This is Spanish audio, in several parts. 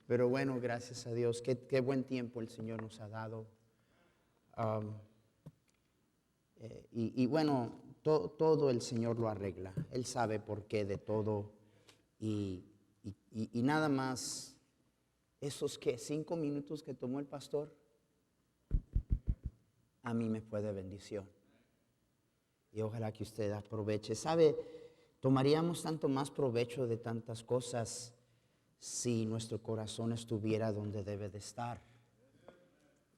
Pero bueno, gracias a Dios. Qué buen tiempo el Señor nos ha dado. Um, y bueno, todo el Señor lo arregla. Él sabe por qué de todo. Y nada más, esos 5 minutos que tomó el pastor, a mí me fue de bendición. Y ojalá que usted aproveche. ¿Sabe? Tomaríamos tanto más provecho de tantas cosas si nuestro corazón estuviera donde debe de estar.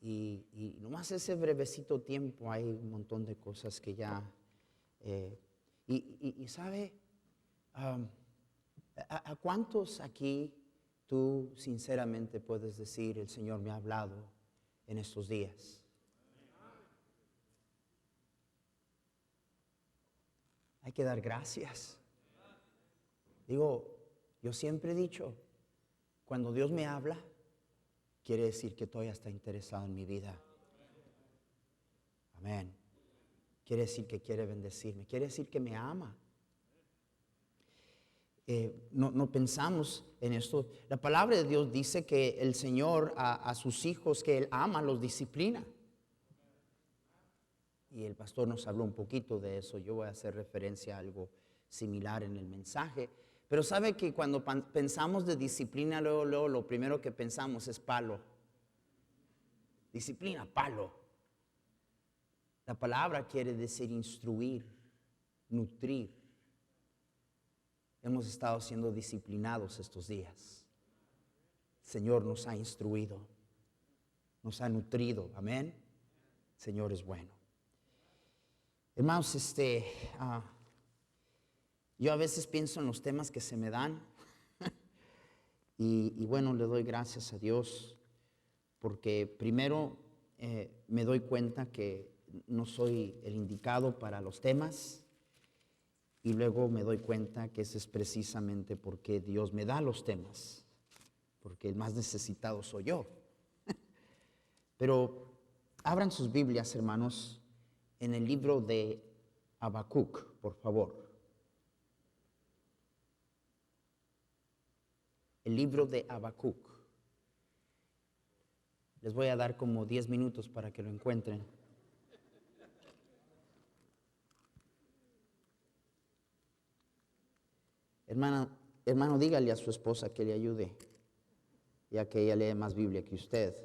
Y nomás ese brevecito tiempo hay un montón de cosas que ya... ¿sabe? ¿A cuántos aquí tú sinceramente puedes decir, el Señor me ha hablado en estos días? Hay que dar gracias. Digo, yo siempre he dicho, cuando Dios me habla, quiere decir que todavía está interesado en mi vida. Amén. Quiere decir que quiere bendecirme, quiere decir que me ama. No pensamos en esto. La palabra de Dios dice que el Señor a sus hijos que Él ama, los disciplina. Y el pastor nos habló un poquito de eso. Yo voy a hacer referencia a algo similar en el mensaje. Pero sabe que cuando pensamos de disciplina, luego lo primero que pensamos es palo. Disciplina, palo. La palabra quiere decir instruir, nutrir. Hemos estado siendo disciplinados estos días. El Señor nos ha instruido, nos ha nutrido. Amén. El Señor es bueno. Hermanos, yo a veces pienso en los temas que se me dan y bueno, le doy gracias a Dios porque primero me doy cuenta que no soy el indicado para los temas y luego me doy cuenta que ese es precisamente porque Dios me da los temas, porque el más necesitado soy yo. Pero abran sus Biblias, hermanos, en el libro de Habacuc, por favor. El libro de Habacuc. Les voy a dar como 10 minutos para que lo encuentren. Hermano, dígale a su esposa que le ayude, ya que ella lee más Biblia que usted.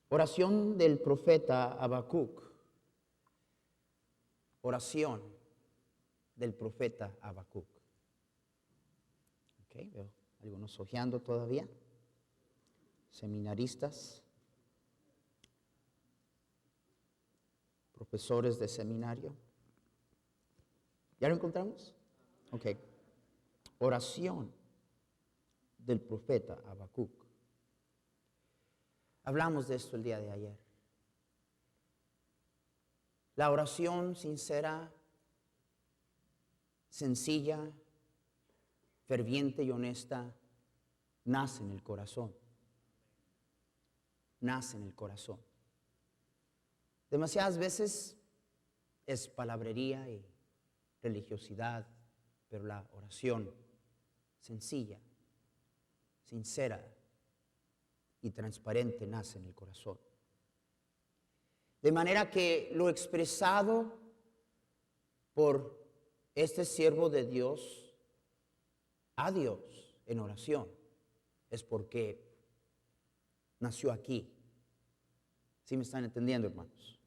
Oración del profeta Habacuc. Oración del profeta Habacuc. Ok, veo algunos hojeando todavía. Seminaristas. Profesores de seminario. ¿Ya lo encontramos? Ok. Oración del profeta Habacuc. Hablamos de esto el día de ayer. La oración sincera, sencilla, ferviente y honesta nace en el corazón. Nace en el corazón. Demasiadas veces es palabrería y religiosidad, pero la oración sencilla, sincera y transparente nace en el corazón. De manera que lo expresado por este siervo de Dios a Dios en oración es porque nació aquí. ¿Sí me están entendiendo, hermanos?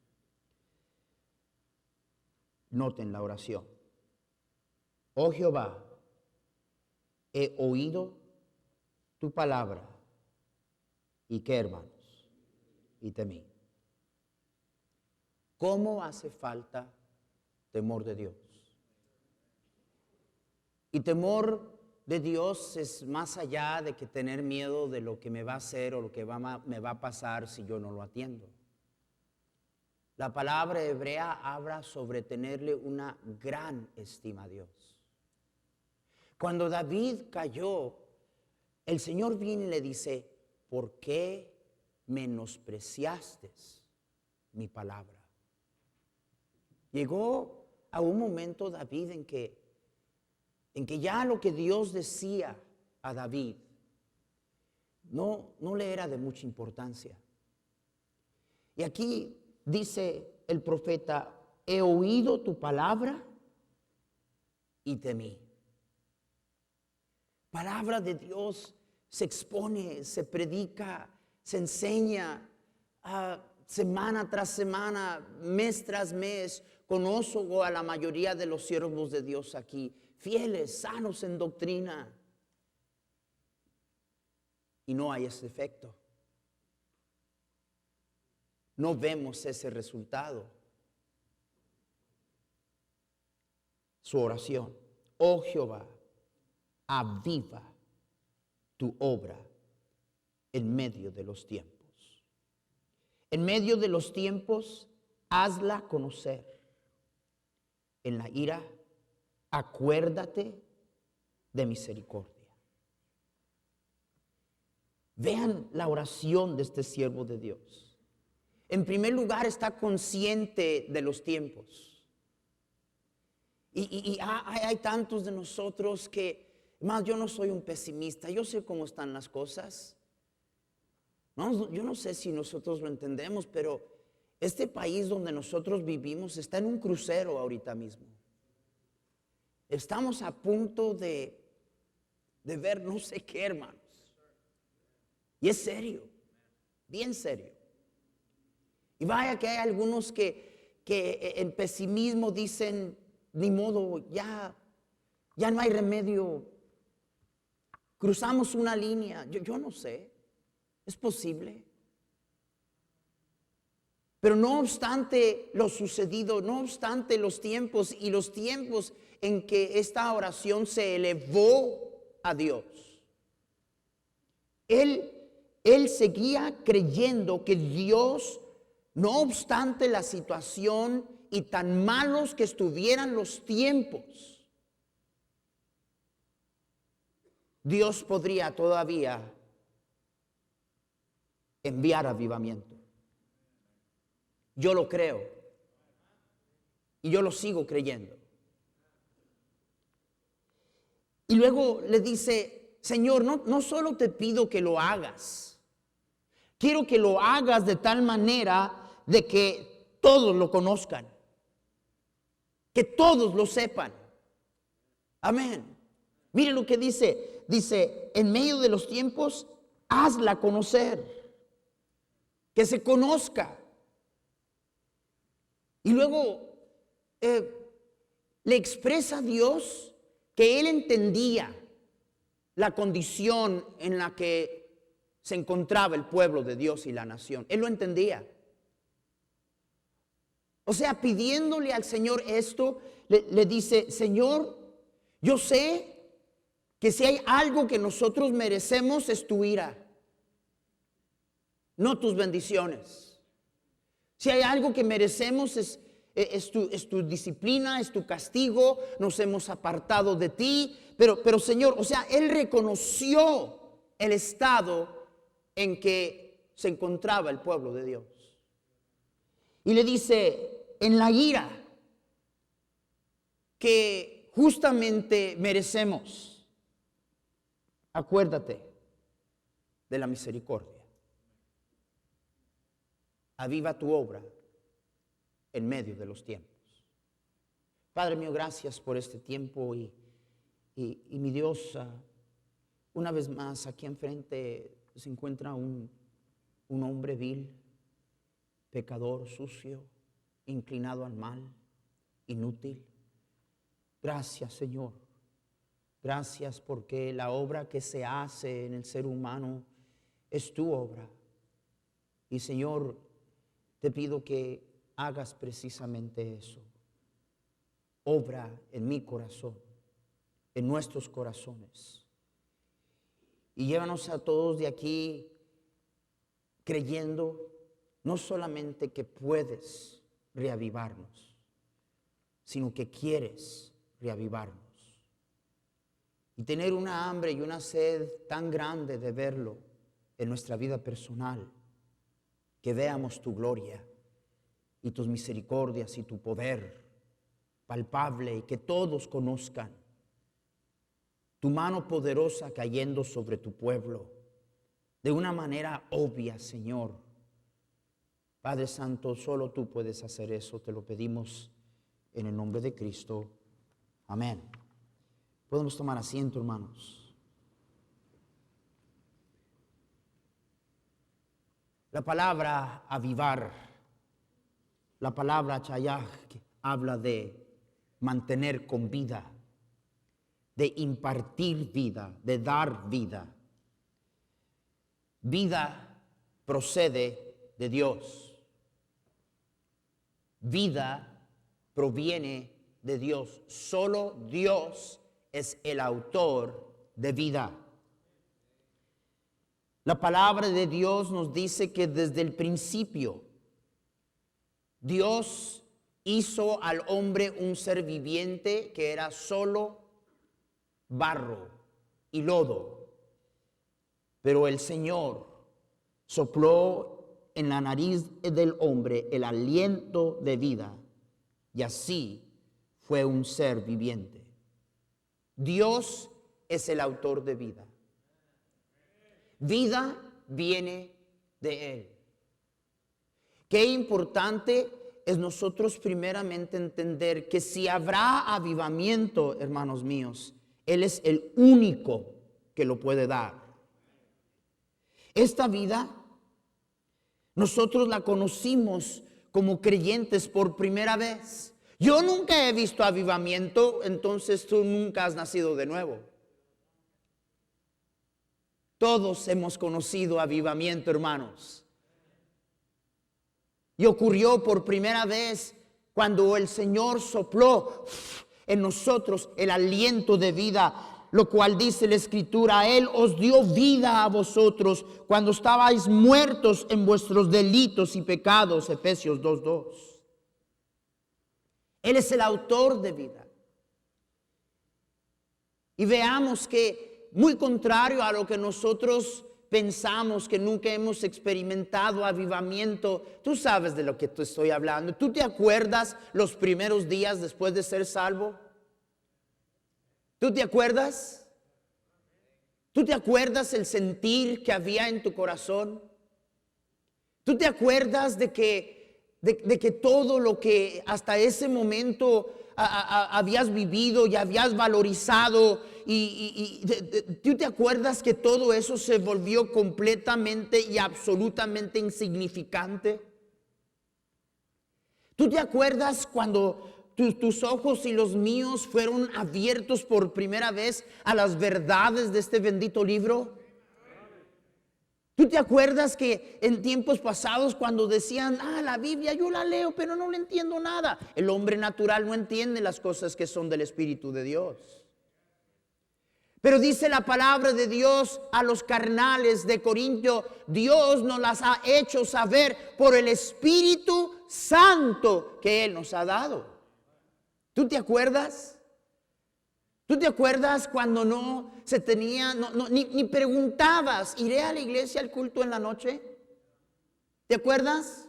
Noten la oración. Oh Jehová, he oído tu palabra. ¿Y qué, hermanos? Y temí. ¿Cómo hace falta temor de Dios? Y temor de Dios es más allá de que tener miedo de lo que me va a hacer o lo que me va a pasar si yo no lo atiendo. La palabra hebrea habla sobre tenerle una gran estima a Dios. Cuando David cayó, el Señor viene y le dice, ¿por qué menospreciaste mi palabra? Llegó a un momento David en que ya lo que Dios decía a David no le era de mucha importancia. Y aquí dice el profeta: he oído tu palabra y temí. Palabra de Dios se expone, se predica, se enseña semana tras semana, mes tras mes. Conozco a la mayoría de los siervos de Dios aquí, fieles, sanos en doctrina. Y no hay ese efecto. No vemos ese resultado. Su oración: oh Jehová, aviva tu obra en medio de los tiempos. En medio de los tiempos, hazla conocer. En la ira, acuérdate de misericordia. Vean la oración de este siervo de Dios. En primer lugar, está consciente de los tiempos. Y hay tantos de nosotros que, más, yo no soy un pesimista, yo sé cómo están las cosas. No, yo no sé si nosotros lo entendemos, pero este país donde nosotros vivimos está en un crucero ahorita mismo. Estamos a punto de ver no sé qué, hermanos. Y es serio, bien serio. Y vaya que hay algunos que en pesimismo dicen: ni modo, ya no hay remedio. Cruzamos una línea. Yo no sé, es posible. Pero no obstante lo sucedido, no obstante los tiempos y los tiempos en que esta oración se elevó a Dios, él seguía creyendo que Dios, no obstante la situación y tan malos que estuvieran los tiempos, Dios podría todavía enviar avivamiento. Yo lo creo y yo lo sigo creyendo. Y luego le dice: Señor, no solo te pido que lo hagas, quiero que lo hagas de tal manera de que todos lo conozcan, que todos lo sepan. Amén. Mire lo que dice: en medio de los tiempos, hazla conocer, que se conozca. Y luego le expresa a Dios que él entendía la condición en la que se encontraba el pueblo de Dios y la nación. Él lo entendía. O sea, pidiéndole al Señor esto, le dice: Señor, yo sé que si hay algo que nosotros merecemos es tu ira, no tus bendiciones. Si hay algo que merecemos es tu disciplina, es tu castigo. Nos hemos apartado de ti. Pero Señor, o sea, él reconoció el estado en que se encontraba el pueblo de Dios. Y le dice: en la ira que justamente merecemos, acuérdate de la misericordia. Aviva tu obra en medio de los tiempos. Padre mío, gracias por este tiempo y mi Dios, una vez más aquí enfrente se encuentra un hombre vil, pecador, sucio, inclinado al mal, inútil. Gracias, Señor. Gracias porque la obra que se hace en el ser humano es tu obra. Y Señor, te pido que hagas precisamente eso. Obra en mi corazón, en nuestros corazones. Y llévanos a todos de aquí creyendo no solamente que puedes reavivarnos, sino que quieres reavivarnos. Y tener una hambre y una sed tan grande de verlo en nuestra vida personal, que veamos tu gloria y tus misericordias y tu poder palpable y que todos conozcan tu mano poderosa cayendo sobre tu pueblo de una manera obvia, Señor. Padre Santo, solo tú puedes hacer eso. Te lo pedimos en el nombre de Cristo. Amén. Podemos tomar asiento, hermanos. La palabra avivar, la palabra chayah, habla de mantener con vida, de impartir vida, de dar vida. Vida procede de Dios. Vida proviene de Dios. Solo Dios es el autor de vida. La palabra de Dios nos dice que desde el principio Dios hizo al hombre un ser viviente que era solo barro y lodo. Pero el Señor sopló en la nariz del hombre el aliento de vida y así fue un ser viviente. Dios es el autor de vida. Vida viene de Él. Qué importante es nosotros primeramente entender que si habrá avivamiento, hermanos míos, Él es el único que lo puede dar. Esta vida, nosotros la conocimos como creyentes por primera vez. Yo nunca he visto avivamiento, entonces tú nunca has nacido de nuevo. Todos hemos conocido avivamiento, hermanos. Y ocurrió por primera vez cuando el Señor sopló en nosotros el aliento de vida, lo cual dice la Escritura: Él os dio vida a vosotros cuando estabais muertos en vuestros delitos y pecados. Efesios 2:2. Él es el autor de vida. Y veamos que, muy contrario a lo que nosotros pensamos, que nunca hemos experimentado avivamiento, tú sabes de lo que te estoy hablando. ¿Tú te acuerdas los primeros días después de ser salvo? ¿Tú te acuerdas? ¿Tú te acuerdas el sentir que había en tu corazón? ¿Tú te acuerdas de que todo lo que hasta ese momento habías vivido y habías valorizado, tú te acuerdas que todo eso se volvió completamente y absolutamente insignificante? ¿Tú te acuerdas cuando tus ojos y los míos fueron abiertos por primera vez a las verdades de este bendito libro? ¿Tú te acuerdas que en tiempos pasados cuando decían, la Biblia yo la leo pero no le entiendo nada? El hombre natural no entiende las cosas que son del Espíritu de Dios. Pero dice la palabra de Dios a los carnales de Corintio: Dios nos las ha hecho saber por el Espíritu Santo que Él nos ha dado. ¿Tú te acuerdas? ¿Tú te acuerdas cuando no se tenía, ni preguntabas, iré a la iglesia al culto en la noche? ¿Te acuerdas?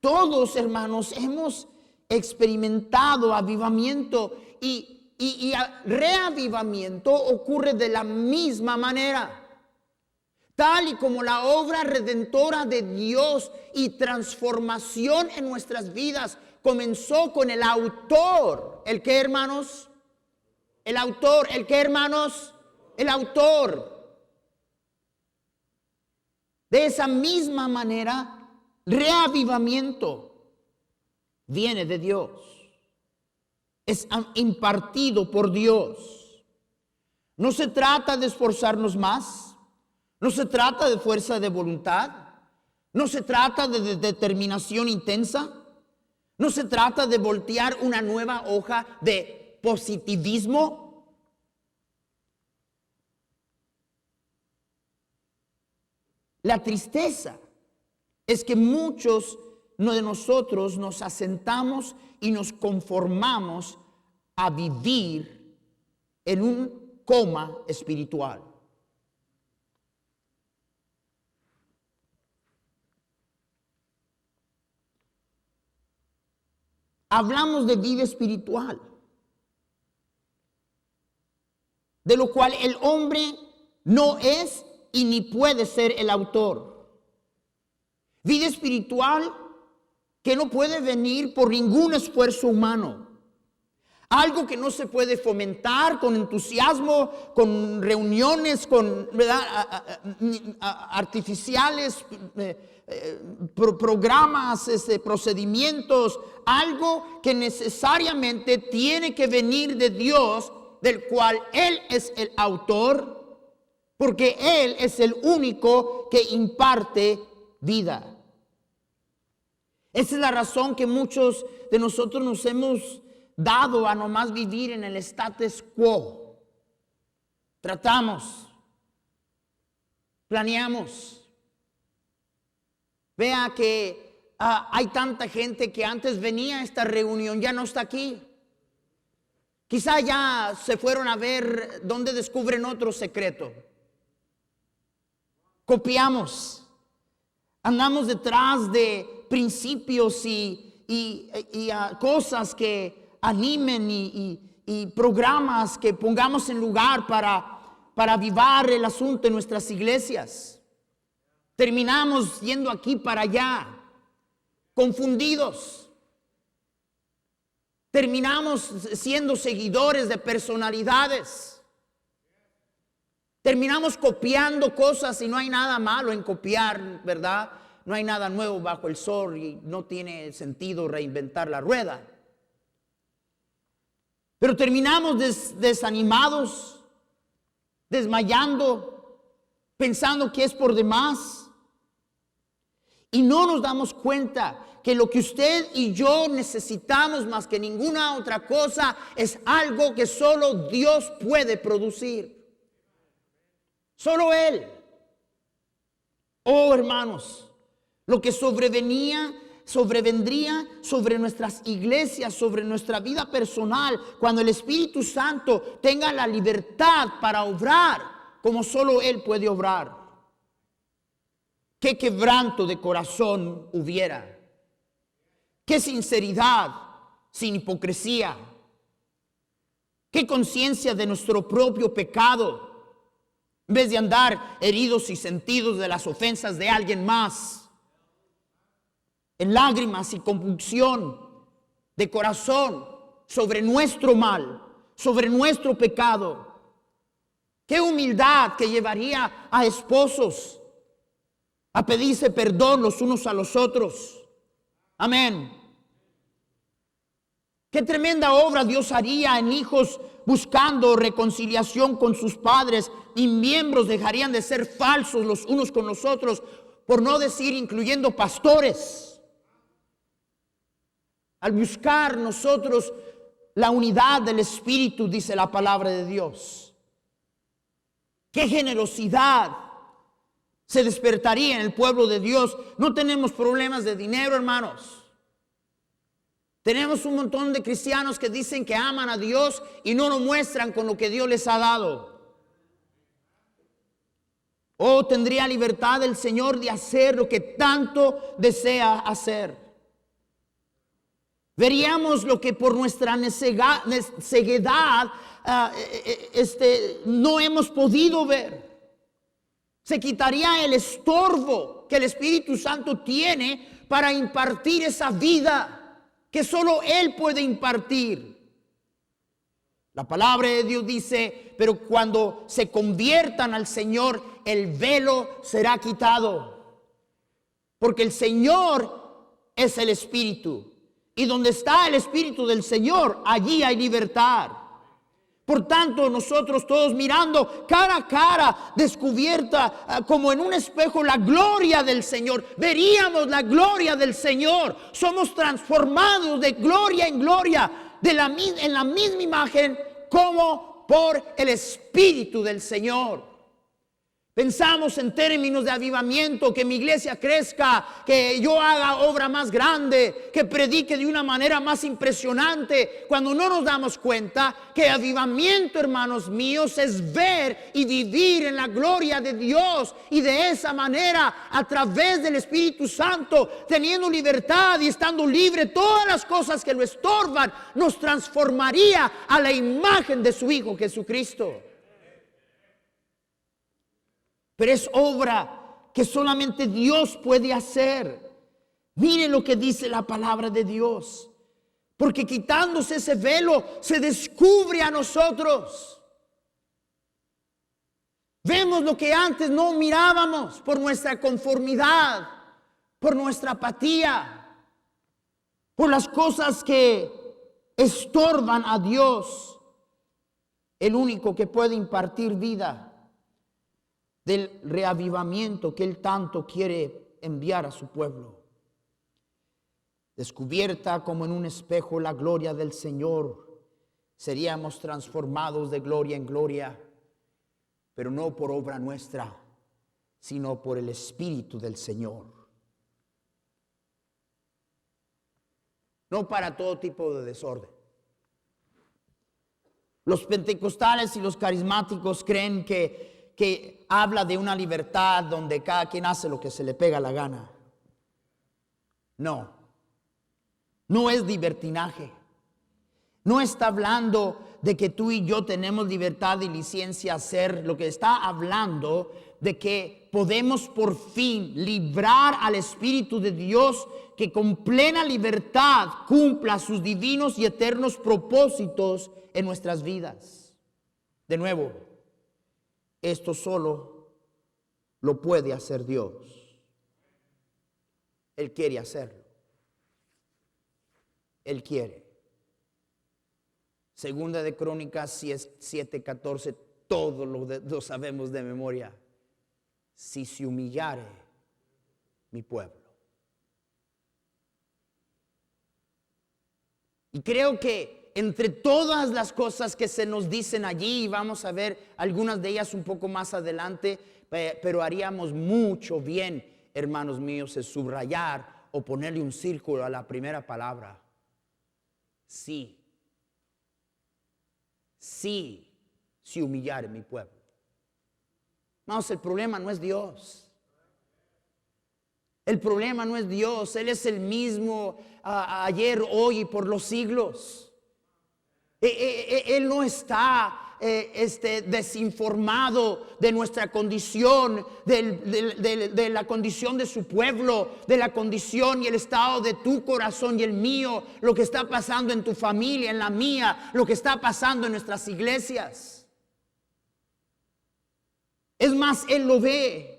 Todos, hermanos, hemos experimentado avivamiento y reavivamiento ocurre de la misma manera. Tal y como la obra redentora de Dios y transformación en nuestras vidas comenzó con el autor. ¿El qué, hermanos? El autor. ¿El qué, hermanos? El autor. De esa misma manera, reavivamiento viene de Dios. Es impartido por Dios. No se trata de esforzarnos más. No se trata de fuerza de voluntad. No se trata de determinación intensa. No se trata de voltear una nueva hoja de positivismo. La tristeza es que muchos de nosotros nos asentamos y nos conformamos a vivir en un coma espiritual. hablamos de vida espiritual, de lo cual el hombre no es y ni puede ser el autor. Vida espiritual que no puede venir por ningún esfuerzo humano. Algo que no se puede fomentar con entusiasmo, con reuniones, con, ¿verdad?, artificiales, programas, procedimientos. Algo que necesariamente tiene que venir de Dios, del cual Él es el autor, porque Él es el único que imparte vida. Esa es la razón que muchos de nosotros nos hemos dado a nomás vivir en el status quo. Tratamos, planeamos. Vea que hay tanta gente que antes venía a esta reunión, ya no está aquí. Quizá ya se fueron a ver dónde descubren otro secreto. Copiamos, andamos detrás de principios y cosas que animen y programas que pongamos en lugar para avivar el asunto en nuestras iglesias. Terminamos yendo aquí para allá, confundidos. Terminamos siendo seguidores de personalidades. Terminamos copiando cosas y no hay nada malo en copiar, ¿verdad? No hay nada nuevo bajo el sol y no tiene sentido reinventar la rueda. Pero terminamos desanimados, desmayando, pensando que es por demás. Y no nos damos cuenta que lo que usted y yo necesitamos más que ninguna otra cosa es algo que solo Dios puede producir. Solo Él. Oh, hermanos, lo que sobrevendría sobre nuestras iglesias, sobre nuestra vida personal, cuando el Espíritu Santo tenga la libertad para obrar como solo Él puede obrar. Qué quebranto de corazón hubiera. Qué sinceridad sin hipocresía. Qué conciencia de nuestro propio pecado, en vez de andar heridos y sentidos de las ofensas de alguien más. En lágrimas y convulsión de corazón sobre nuestro mal, sobre nuestro pecado. Qué humildad que llevaría a esposos a pedirse perdón los unos a los otros. Amén. Qué tremenda obra Dios haría en hijos buscando reconciliación con sus padres, y miembros dejarían de ser falsos los unos con los otros, por no decir incluyendo pastores. Al buscar nosotros la unidad del Espíritu, dice la palabra de Dios. Qué generosidad se despertaría en el pueblo de Dios. No tenemos problemas de dinero, hermanos. Tenemos un montón de cristianos que dicen que aman a Dios y no lo muestran con lo que Dios les ha dado. Oh, tendría libertad el Señor de hacer lo que tanto desea hacer. Veríamos lo que por nuestra ceguedad no hemos podido ver. Se quitaría el estorbo que el Espíritu Santo tiene para impartir esa vida que solo Él puede impartir. La palabra de Dios dice, pero cuando se conviertan al Señor, el velo será quitado. Porque el Señor es el Espíritu. Y donde está el Espíritu del Señor, allí hay libertad. Por tanto, nosotros todos mirando cara a cara, descubierta como en un espejo la gloria del Señor, veríamos la gloria del Señor. Somos transformados de gloria en gloria, en la misma imagen como por el Espíritu del Señor. Pensamos en términos de avivamiento, que mi iglesia crezca, que yo haga obra más grande, que predique de una manera más impresionante, cuando no nos damos cuenta que avivamiento, hermanos míos, es ver y vivir en la gloria de Dios, y de esa manera, a través del Espíritu Santo, teniendo libertad y estando libre, todas las cosas que lo estorban, nos transformaría a la imagen de su Hijo Jesucristo. Pero es obra que solamente Dios puede hacer. Miren lo que dice la palabra de Dios. Porque quitándose ese velo, se descubre a nosotros. Vemos lo que antes no mirábamos por nuestra conformidad, por nuestra apatía, por las cosas que estorban a Dios, el único que puede impartir vida, del reavivamiento que Él tanto quiere enviar a su pueblo. Descubierta como en un espejo la gloria del Señor, seríamos transformados de gloria en gloria, pero no por obra nuestra, sino por el Espíritu del Señor. No para todo tipo de desorden. Los pentecostales y los carismáticos creen que habla de una libertad donde cada quien hace lo que se le pega la gana. No es libertinaje. No está hablando de que tú y yo tenemos libertad y licencia a hacer. Lo que está hablando de que podemos por fin librar al Espíritu de Dios, que con plena libertad cumpla sus divinos y eternos propósitos en nuestras vidas. De nuevo, esto solo lo puede hacer Dios. Él quiere hacerlo. Él quiere. Segunda de Crónicas 7:14, todo lo sabemos de memoria. Si se humillare mi pueblo. Y creo que entre todas las cosas que se nos dicen allí, y vamos a ver algunas de ellas un poco más adelante, pero haríamos mucho bien, hermanos míos, es subrayar o ponerle un círculo a la primera palabra. Sí. Sí, si humillare mi pueblo. Vamos, el problema no es Dios. El problema no es Dios. Él es el mismo ayer, hoy y por los siglos. Él no está desinformado de nuestra condición, de la condición de su pueblo, de la condición y el estado de tu corazón y el mío, lo que está pasando en tu familia, en la mía, lo que está pasando en nuestras iglesias. Es más, Él lo ve.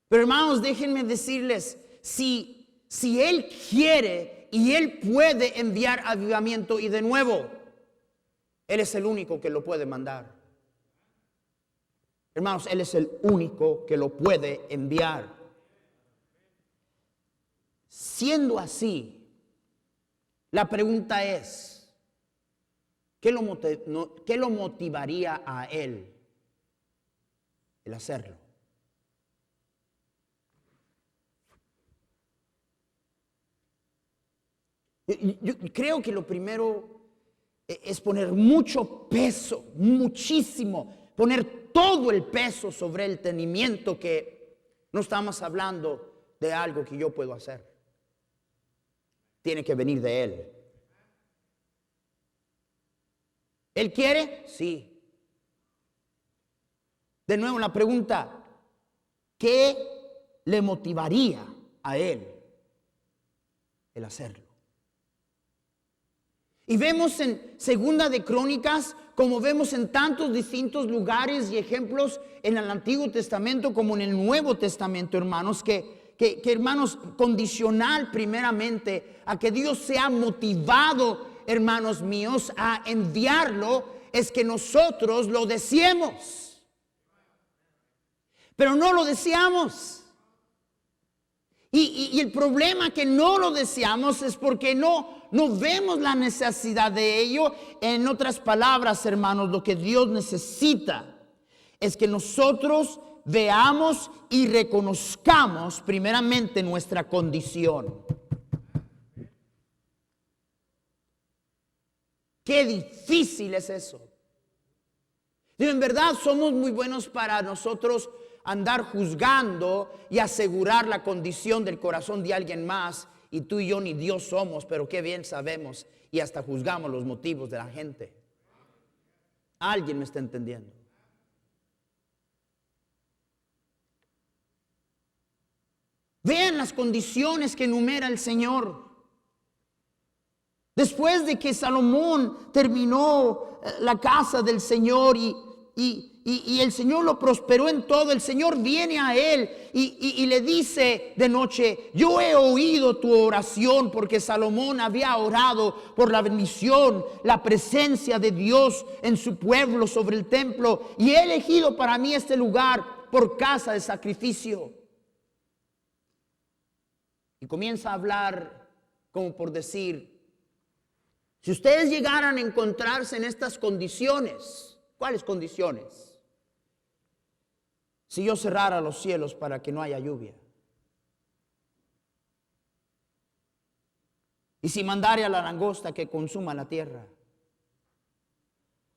Pero hermanos, déjenme decirles, si Él quiere y Él puede enviar avivamiento, y de nuevo, Él es el único que lo puede mandar. Hermanos, Él es el único que lo puede enviar. Siendo así, la pregunta es, ¿qué lo motivaría a Él el hacerlo? Yo creo que lo primero es poner mucho peso, muchísimo, poner todo el peso sobre el entendimiento que no estamos hablando de algo que yo puedo hacer. Tiene que venir de Él. ¿Él quiere? Sí. De nuevo la pregunta, ¿qué le motivaría a Él el hacerlo? Y vemos en Segunda de Crónicas, como vemos en tantos distintos lugares y ejemplos en el Antiguo Testamento como en el Nuevo Testamento, hermanos, que hermanos, condicional primeramente a que Dios sea motivado, hermanos míos, a enviarlo, es que nosotros lo deseemos. Pero no lo deseamos. Y el problema que no lo deseamos es porque no vemos la necesidad de ello. En otras palabras, hermanos, lo que Dios necesita es que nosotros veamos y reconozcamos primeramente nuestra condición. Qué difícil es eso. Y en verdad somos muy buenos para nosotros andar juzgando y asegurar la condición del corazón de alguien más. Y tú y yo ni Dios somos, pero qué bien sabemos y hasta juzgamos los motivos de la gente. ¿Alguien me está entendiendo? Vean las condiciones que enumera el Señor. Después de que Salomón terminó la casa del Señor y el Señor lo prosperó en todo, el Señor viene a él y le dice de noche: yo he oído tu oración, porque Salomón había orado por la bendición, la presencia de Dios en su pueblo sobre el templo, y he elegido para mí este lugar por casa de sacrificio. Y comienza a hablar como por decir: si ustedes llegaran a encontrarse en estas condiciones, ¿cuáles condiciones? Si yo cerrara los cielos para que no haya lluvia, y si mandare a la langosta que consuma la tierra,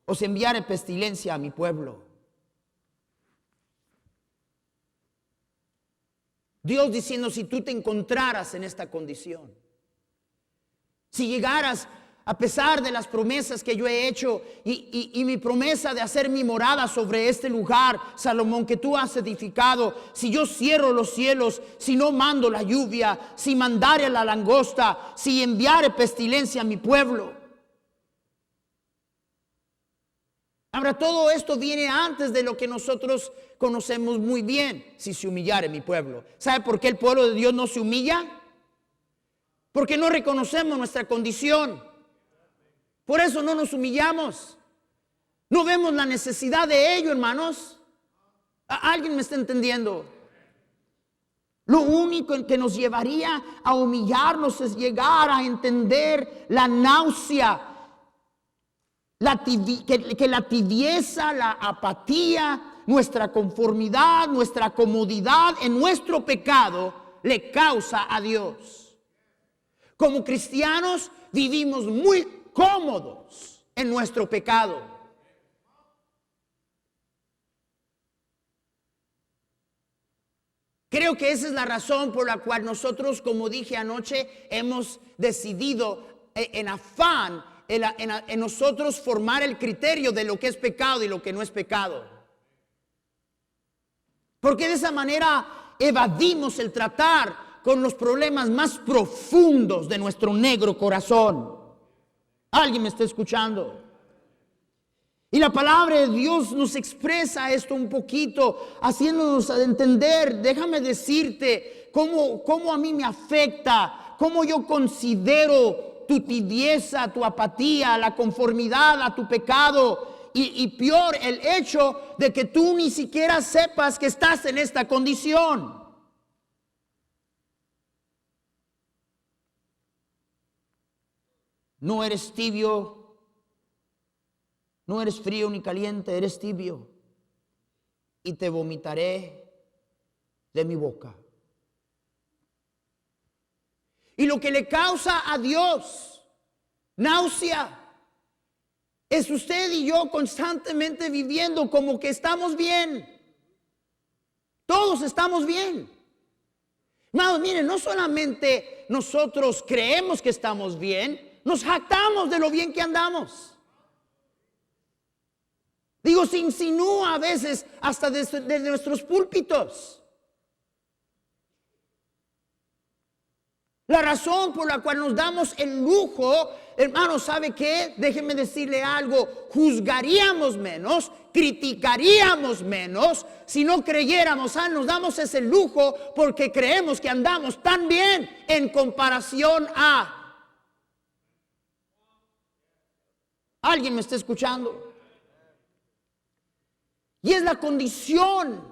o si enviare pestilencia a mi pueblo. Dios diciendo: si tú te encontraras en esta condición, si llegaras a pesar de las promesas que yo he hecho y mi promesa de hacer mi morada sobre este lugar, Salomón, que tú has edificado, si yo cierro los cielos, si no mando la lluvia, si mandare la langosta, si enviare pestilencia a mi pueblo. Ahora, todo esto viene antes de lo que nosotros conocemos muy bien: si se humillare mi pueblo. ¿Sabe por qué el pueblo de Dios no se humilla? Porque no reconocemos nuestra condición. Por eso no nos humillamos. No vemos la necesidad de ello, hermanos. ¿Alguien me está entendiendo? Lo único en que nos llevaría a humillarnos es llegar a entender la náusea, que la tibieza, la apatía, nuestra conformidad, nuestra comodidad en nuestro pecado le causa a Dios. Como cristianos vivimos muy cómodos en nuestro pecado. Creo que esa es la razón por la cual nosotros, como dije anoche, hemos decidido en afán en nosotros formar el criterio de lo que es pecado y lo que no es pecado. Porque de esa manera evadimos el tratar con los problemas más profundos de nuestro negro corazón. ¿Alguien me está escuchando? Y la palabra de Dios nos expresa esto un poquito, haciéndonos entender. Déjame decirte cómo a mí me afecta, cómo yo considero tu tibieza, tu apatía, la conformidad a tu pecado. Y peor, el hecho de que tú ni siquiera sepas que estás en esta condición. No eres tibio, no eres frío ni caliente, eres tibio. Y te vomitaré de mi boca. Y lo que le causa a Dios náusea es usted y yo constantemente viviendo como que estamos bien. Todos estamos bien. Hermanos, miren, no solamente nosotros creemos que estamos bien, nos jactamos de lo bien que andamos. Digo, se insinúa a veces hasta desde nuestros púlpitos. La razón por la cual nos damos el lujo, hermanos, ¿sabe qué? Déjenme decirle algo: juzgaríamos menos, criticaríamos menos si no creyéramos. Nos damos ese lujo porque creemos que andamos tan bien en comparación a... ¿Alguien me está escuchando? Y es la condición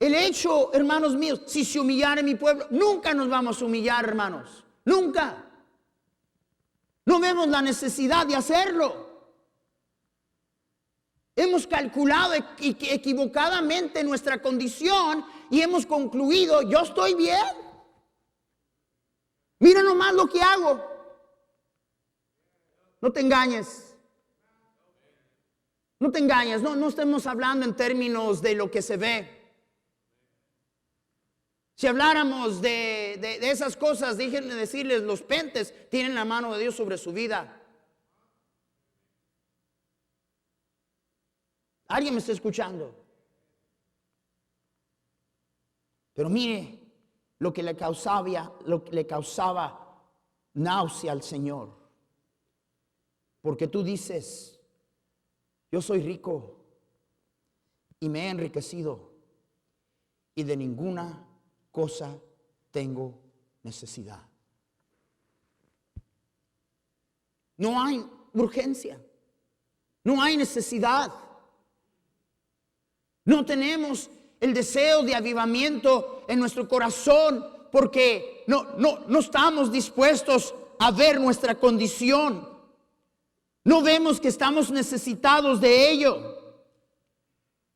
El hecho, hermanos míos, si se humillara mi pueblo, nunca nos vamos a humillar, hermanos. Nunca. No vemos la necesidad de hacerlo. Hemos calculado equivocadamente nuestra condición y hemos concluido, yo estoy bien. Mira nomás lo que hago. No te engañes. No te engañes. No estemos hablando en términos de lo que se ve. Si habláramos de esas cosas, déjenme decirles, los pentes tienen la mano de Dios sobre su vida. ¿Alguien me está escuchando? Pero mire lo que le causaba náusea al Señor. Porque tú dices, yo soy rico y me he enriquecido y de ninguna cosa tengo necesidad. No hay urgencia, no hay necesidad. No tenemos el deseo de avivamiento en nuestro corazón porque no estamos dispuestos a ver nuestra condición. No vemos que estamos necesitados de ello.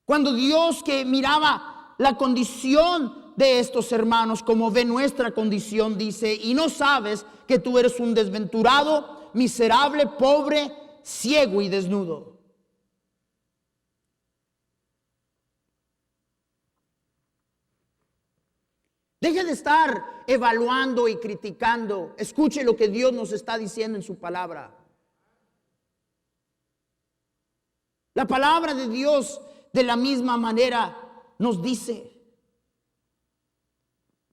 Cuando Dios que miraba la condición de estos hermanos como ve nuestra condición, dice, y no sabes que tú eres un desventurado, miserable, pobre, ciego y desnudo. Deje de estar evaluando y criticando. Escuche lo que Dios nos está diciendo en su palabra. La palabra de Dios de la misma manera nos dice,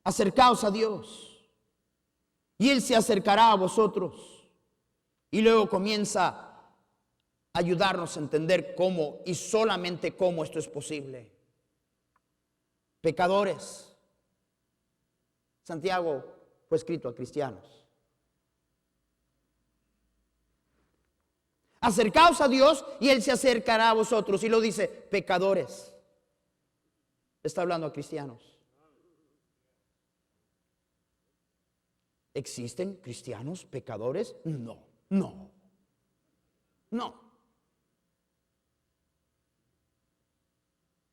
acercaos a Dios y Él se acercará a vosotros. Y luego comienza a ayudarnos a entender cómo y solamente cómo esto es posible. Pecadores. Santiago fue escrito a cristianos. Acercaos a Dios y Él se acercará a vosotros. Y lo dice, pecadores. Está hablando a cristianos. ¿Existen cristianos pecadores? No.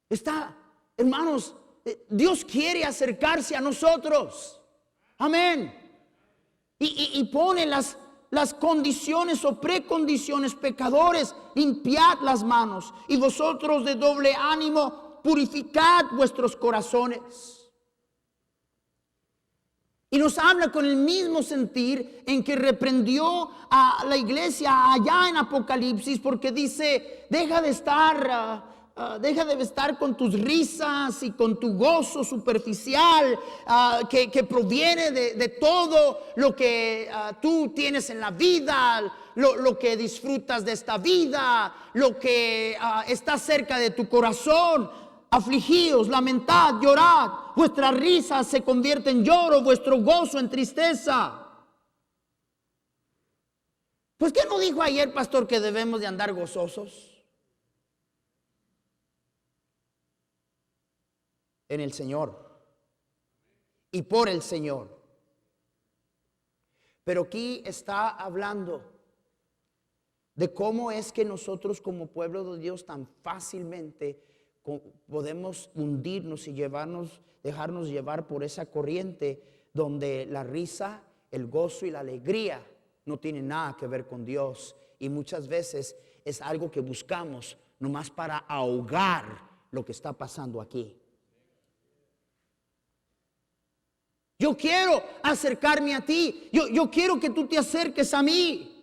Está, hermanos, Dios quiere acercarse a nosotros. Amén. Y pone las condiciones o precondiciones. Pecadores, limpiad las manos. Y vosotros de doble ánimo, purificad vuestros corazones. Y nos habla con el mismo sentir en que reprendió a la iglesia allá en Apocalipsis, porque dice, deja de estar con tus risas y con tu gozo superficial que proviene de todo lo que tú tienes en la vida, lo que disfrutas de esta vida, lo que está cerca de tu corazón. Afligíos, lamentad, llorad, vuestra risa se convierte en lloro, vuestro gozo en tristeza. Pues ¿qué no dijo ayer, pastor, que debemos de andar gozosos? En el Señor y por el Señor. Pero aquí está hablando de cómo es que nosotros como pueblo de Dios tan fácilmente podemos hundirnos y dejarnos llevar por esa corriente donde la risa, el gozo y la alegría no tienen nada que ver con Dios. Y muchas veces es algo que buscamos nomás para ahogar lo que está pasando aquí. Yo quiero acercarme a ti. Yo quiero que tú te acerques a mí.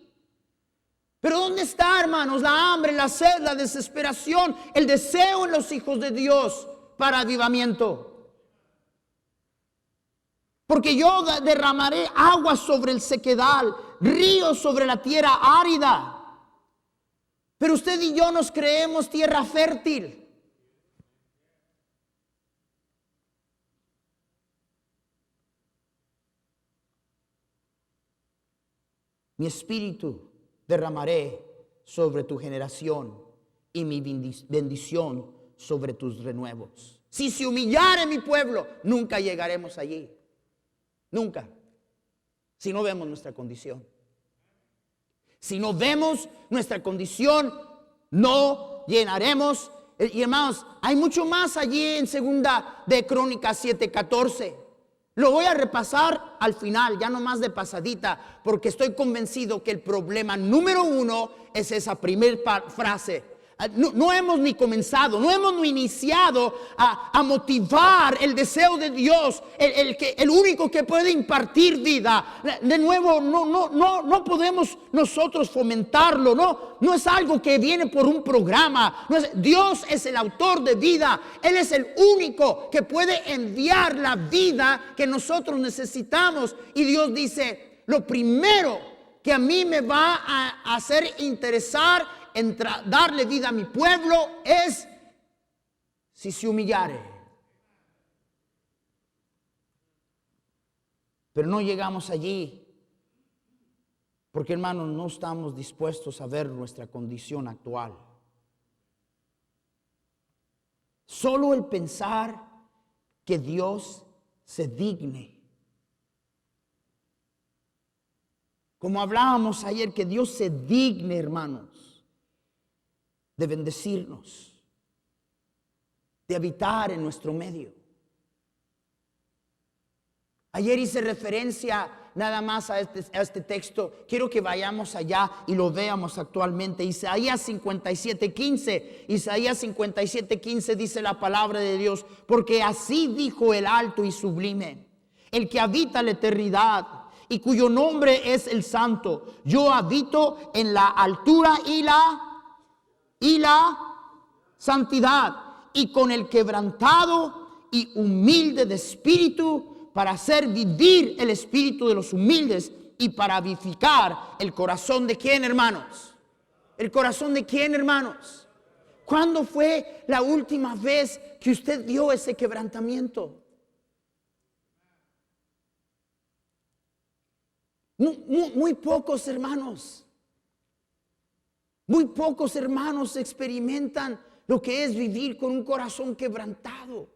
Pero ¿dónde está, hermanos, la hambre, la sed, la desesperación, el deseo en los hijos de Dios para avivamiento? Porque yo derramaré agua sobre el sequedal, ríos sobre la tierra árida. Pero usted y yo nos creemos tierra fértil. Mi espíritu derramaré sobre tu generación y mi bendición sobre tus renuevos. Si se humillare mi pueblo, nunca llegaremos allí. Nunca. Si no vemos nuestra condición. Si no vemos nuestra condición, no llenaremos. Y hermanos, hay mucho más allí en segunda de Crónicas 7:14. Lo voy a repasar al final, ya nomás de pasadita, porque estoy convencido que el problema número uno es esa primera frase. No hemos ni comenzado, no hemos ni iniciado a motivar el deseo de Dios, el único que puede impartir vida. De nuevo, no podemos nosotros fomentarlo, no es algo que viene por un programa. Dios es el autor de vida, Él es el único que puede enviar la vida que nosotros necesitamos. Y Dios dice, lo primero que a mí me va a hacer interesar en darle vida a mi pueblo es si se humillare. Pero no llegamos allí porque, hermanos, no estamos dispuestos a ver nuestra condición actual. Solo el pensar que Dios se digne. Como hablábamos ayer, que Dios se digne, hermanos, de bendecirnos, de habitar en nuestro medio. Ayer hice referencia nada más a este texto. Quiero que vayamos allá y lo veamos actualmente. Isaías 57:15. Isaías 57:15 dice la palabra de Dios: porque así dijo el alto y sublime, el que habita la eternidad y cuyo nombre es el Santo. Yo habito en la altura y la santidad, y con el quebrantado y humilde de espíritu, para hacer vivir el espíritu de los humildes y para vivificar el corazón de ¿quién, hermanos? ¿El corazón de quién, hermanos? ¿Cuándo fue la última vez que usted vio ese quebrantamiento? Muy pocos hermanos. Muy pocos hermanos experimentan lo que es vivir con un corazón quebrantado.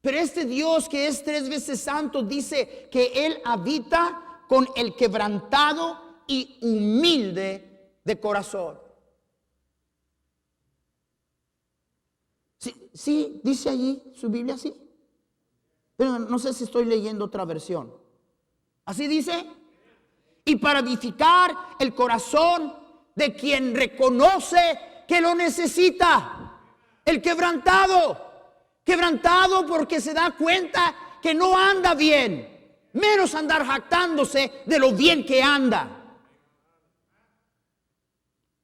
Pero este Dios que es 3 veces santo dice que Él habita con el quebrantado y humilde de corazón. Sí, dice allí su Biblia así. Pero no sé si estoy leyendo otra versión. ¿Así dice? Y para vivificar el corazón de quien reconoce que lo necesita. El quebrantado porque se da cuenta que no anda bien, menos andar jactándose de lo bien que anda.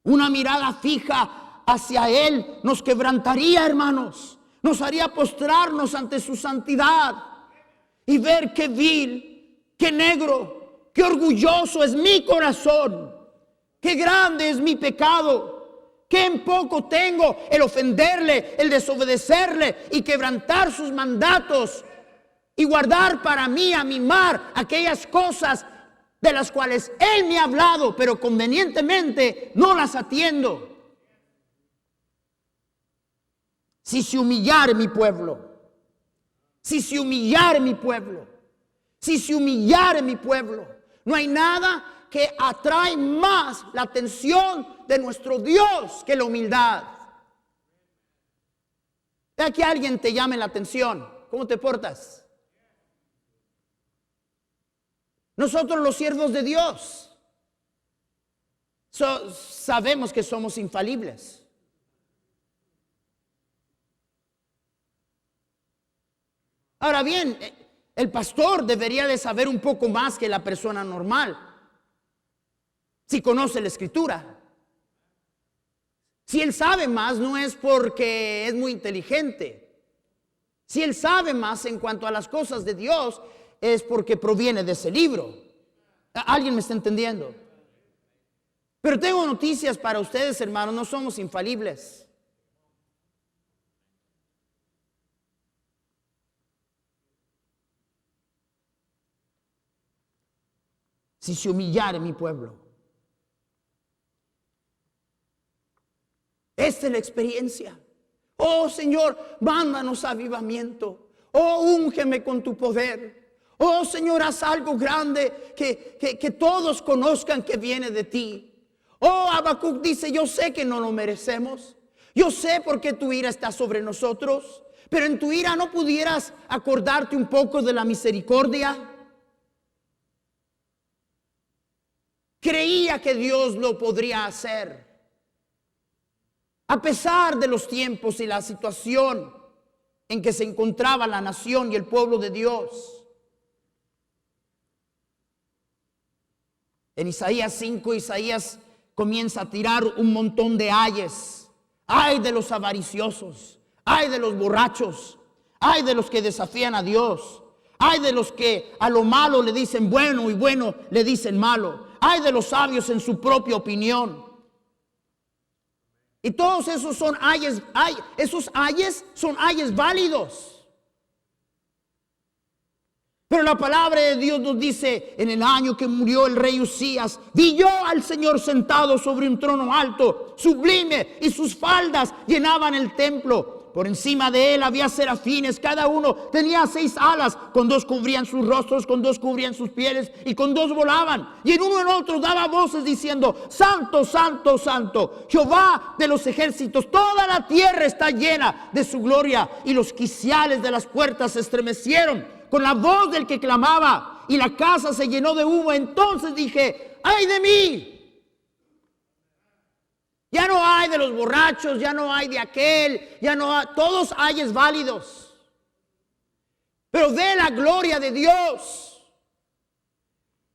Una mirada fija hacia Él nos quebrantaría, hermanos, nos haría postrarnos ante su santidad y ver qué vil, qué negro, qué orgulloso es mi corazón, qué grande es mi pecado. Que en poco tengo el ofenderle, el desobedecerle y quebrantar sus mandatos y guardar para mí, a mimar aquellas cosas de las cuales Él me ha hablado, pero convenientemente no las atiendo. Si se humillare mi pueblo, si se humillare mi pueblo, si se humillare mi pueblo, no hay nada que atrae más la atención de nuestro Dios que la humildad. Vea que alguien te llame la atención. ¿Cómo te portas? Nosotros los siervos de Dios sabemos que somos infalibles. Ahora bien, el pastor debería de saber un poco más que la persona normal. Si conoce la Escritura. Si él sabe más, no es porque es muy inteligente. Si él sabe más en cuanto a las cosas de Dios, es porque proviene de ese libro. ¿Alguien me está entendiendo? Pero tengo noticias para ustedes, hermanos, no somos infalibles. Si se humillare mi pueblo. Esta es la experiencia. Oh Señor, mándanos avivamiento. Oh, úngeme con tu poder. Oh Señor, haz algo grande que todos conozcan que viene de ti. Oh, Habacuc dice, yo sé que no lo merecemos. Yo sé por qué tu ira está sobre nosotros. Pero en tu ira no pudieras acordarte un poco de la misericordia. Creía que Dios lo podría hacer. A pesar de los tiempos y la situación en que se encontraba la nación y el pueblo de Dios. En Isaías 5, Isaías comienza a tirar un montón de ayes. Ay de los avariciosos, ay de los borrachos, ay de los que desafían a Dios, ay de los que a lo malo le dicen bueno y bueno le dicen malo, ay de los sabios en su propia opinión. Y todos esos son ayes, esos ayes son ayes válidos. Pero la palabra de Dios nos dice, en el año que murió el rey Usías, vi yo al Señor sentado sobre un trono alto, sublime, y sus faldas llenaban el templo. Por encima de él había serafines, cada uno tenía 6 alas, con 2 cubrían sus rostros, con 2 cubrían sus pieles, y con 2 volaban. Y en uno en otro daba voces diciendo, Santo, Santo, Santo, Jehová de los ejércitos, toda la tierra está llena de su gloria. Y los quiciales de las puertas se estremecieron con la voz del que clamaba, y la casa se llenó de humo. Entonces dije, ¡ay de mí! Ya no hay de los borrachos, ya no hay de aquel, ya no hay, todos ayes válidos. Pero ve la gloria de Dios.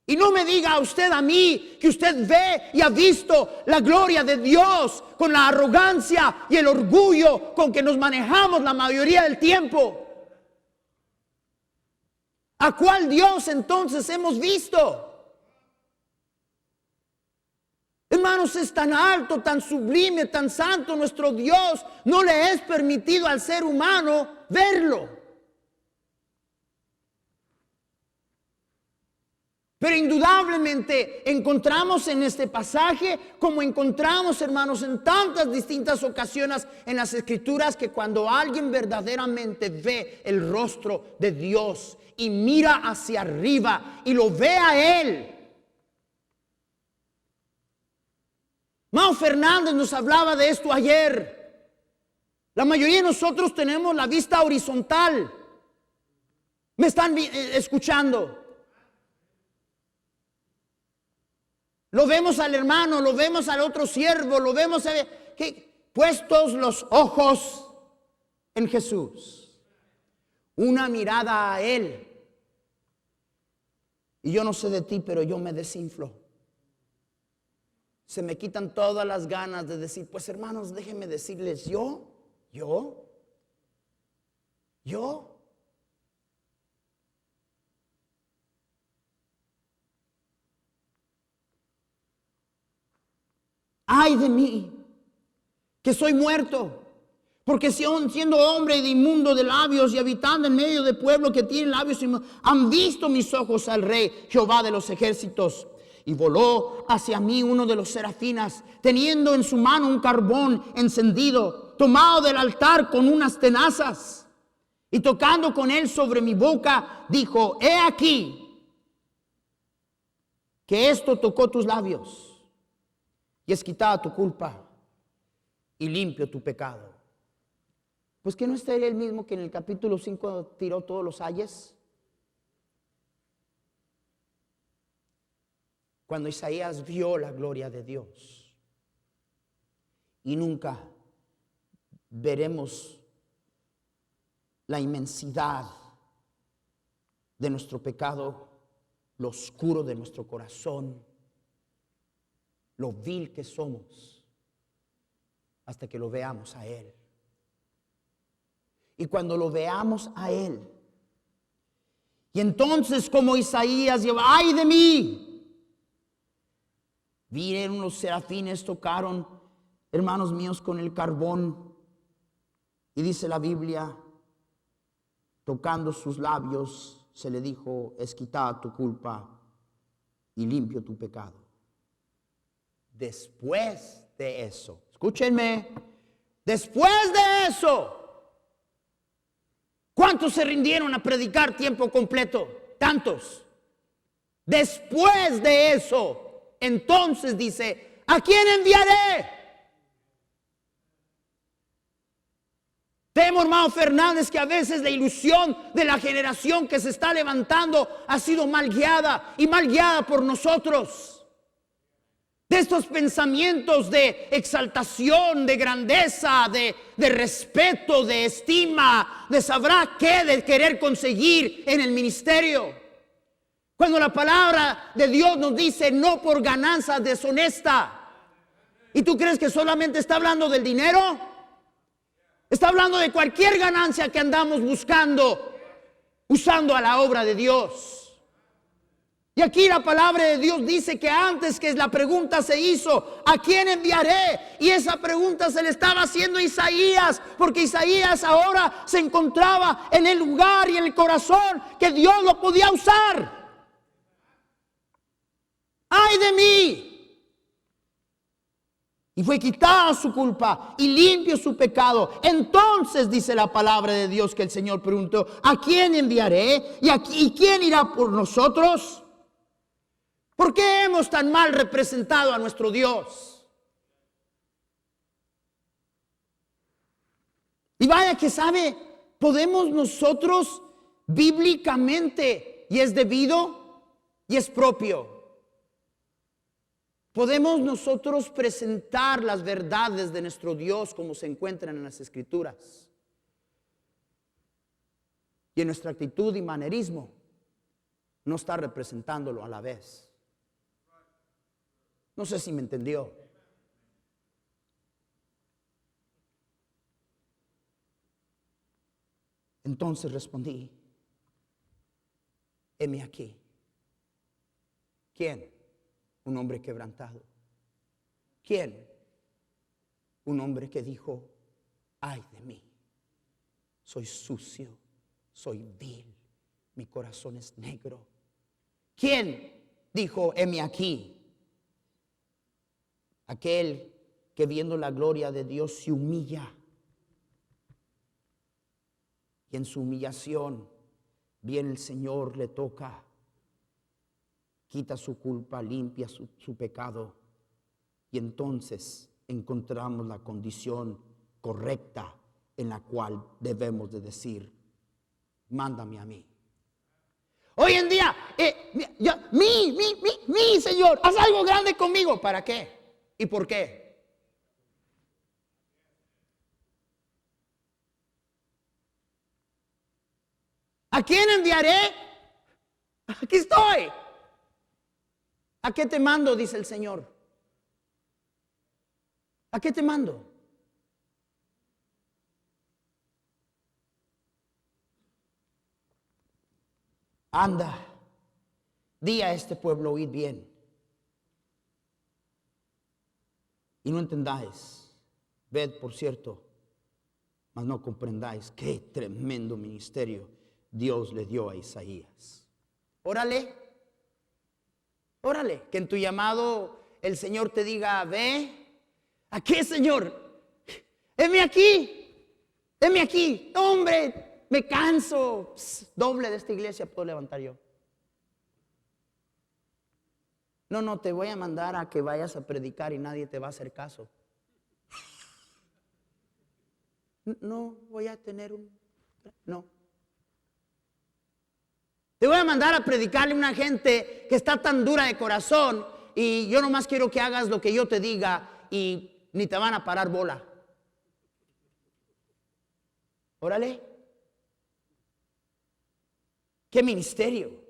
Y no me diga usted a mí que usted ve y ha visto la gloria de Dios con la arrogancia y el orgullo con que nos manejamos la mayoría del tiempo. ¿A cuál Dios entonces hemos visto? Hermanos, es tan alto, tan sublime, tan santo nuestro Dios. No le es permitido al ser humano verlo. Pero indudablemente encontramos en este pasaje, como encontramos, hermanos, en tantas distintas ocasiones en las Escrituras, que cuando alguien verdaderamente ve el rostro de Dios y mira hacia arriba y lo ve a Él. Mao Fernández nos hablaba de esto ayer. La mayoría de nosotros tenemos la vista horizontal. ¿Me están escuchando? Lo vemos al hermano, lo vemos al otro siervo, lo vemos puestos los ojos en Jesús. Una mirada a Él. Y yo no sé de ti, pero yo me desinflo. Se me quitan todas las ganas de decir, pues hermanos, déjenme decirles, yo. Ay de mí, que soy muerto, porque siendo hombre de inmundo de labios y habitando en medio de pueblo que tiene labios inmundos, han visto mis ojos al Rey, Jehová de los ejércitos. Y voló hacia mí uno de los serafines, teniendo en su mano un carbón encendido, tomado del altar con unas tenazas. Y tocando con él sobre mi boca, dijo, he aquí, que esto tocó tus labios. Y es quitada tu culpa y limpio tu pecado. Pues que no estaría el mismo que en el capítulo 5 tiró todos los ayes. Cuando Isaías vio la gloria de Dios. Y nunca veremos la inmensidad de nuestro pecado, lo oscuro de nuestro corazón, lo vil que somos, hasta que lo veamos a Él. Y cuando lo veamos a Él, y entonces como Isaías lleva, ¡ay de mí! Vinieron los serafines, tocaron, hermanos míos, con el carbón. Y dice la Biblia, tocando sus labios, se le dijo, es quitada tu culpa y limpio tu pecado. Después de eso, escúchenme, Después de eso, ¿cuántos se rindieron a predicar tiempo completo? Tantos. Después de eso, entonces dice, ¿a quién enviaré? Temo, hermano Fernández, que a veces la ilusión de la generación que se está levantando ha sido mal guiada y mal guiada por nosotros. De estos pensamientos de exaltación, de grandeza, de respeto, de estima, de sabrá qué, de querer conseguir en el ministerio. Cuando la palabra de Dios nos dice no por ganancia deshonesta. ¿Y tú crees que solamente está hablando del dinero? Está hablando de cualquier ganancia que andamos buscando, usando a la obra de Dios. Y aquí la palabra de Dios dice que antes que la pregunta se hizo, ¿a quién enviaré? Y esa pregunta se le estaba haciendo a Isaías, porque Isaías ahora se encontraba en el lugar y en el corazón que Dios lo podía usar. ¡Ay de mí! Y fue quitada su culpa y limpio su pecado. Entonces dice la palabra de Dios que el Señor preguntó, ¿a quién enviaré? ¿Y quién irá por nosotros? ¿Por qué hemos tan mal representado a nuestro Dios? Y vaya que sabe, podemos nosotros bíblicamente, y es debido y es propio, podemos nosotros presentar las verdades de nuestro Dios como se encuentran en las Escrituras. Y en nuestra actitud y manerismo no está representándolo a la vez. No sé si me entendió. Entonces respondí, heme aquí. ¿Quién? Un hombre quebrantado. ¿Quién? Un hombre que dijo, ay de mí, soy sucio, soy vil, mi corazón es negro. ¿Quién dijo, heme aquí? Aquel que viendo la gloria de Dios se humilla. Y en su humillación viene el Señor, le toca, quita su culpa, limpia su pecado. Y entonces encontramos la condición correcta en la cual debemos de decir, mándame a mí. Hoy en día, mi Señor, haz algo grande conmigo. ¿Para qué? ¿Y por qué? ¿A quién enviaré? Aquí estoy. ¿A qué te mando? Dice el Señor. ¿A qué te mando? Anda, di a este pueblo, oíd bien. Y no entendáis, ved por cierto, mas no comprendáis qué tremendo ministerio Dios le dio a Isaías. Órale, órale, que en tu llamado el Señor te diga, ve, ¿a qué, Señor? Heme aquí, heme aquí. Hombre, me canso, doble de esta iglesia puedo levantar yo. No, te voy a mandar a que vayas a predicar y nadie te va a hacer caso. No, voy a tener no. Te voy a mandar a predicarle a una gente que está tan dura de corazón y yo nomás quiero que hagas lo que yo te diga y ni te van a parar bola. Órale. ¿Qué ministerio?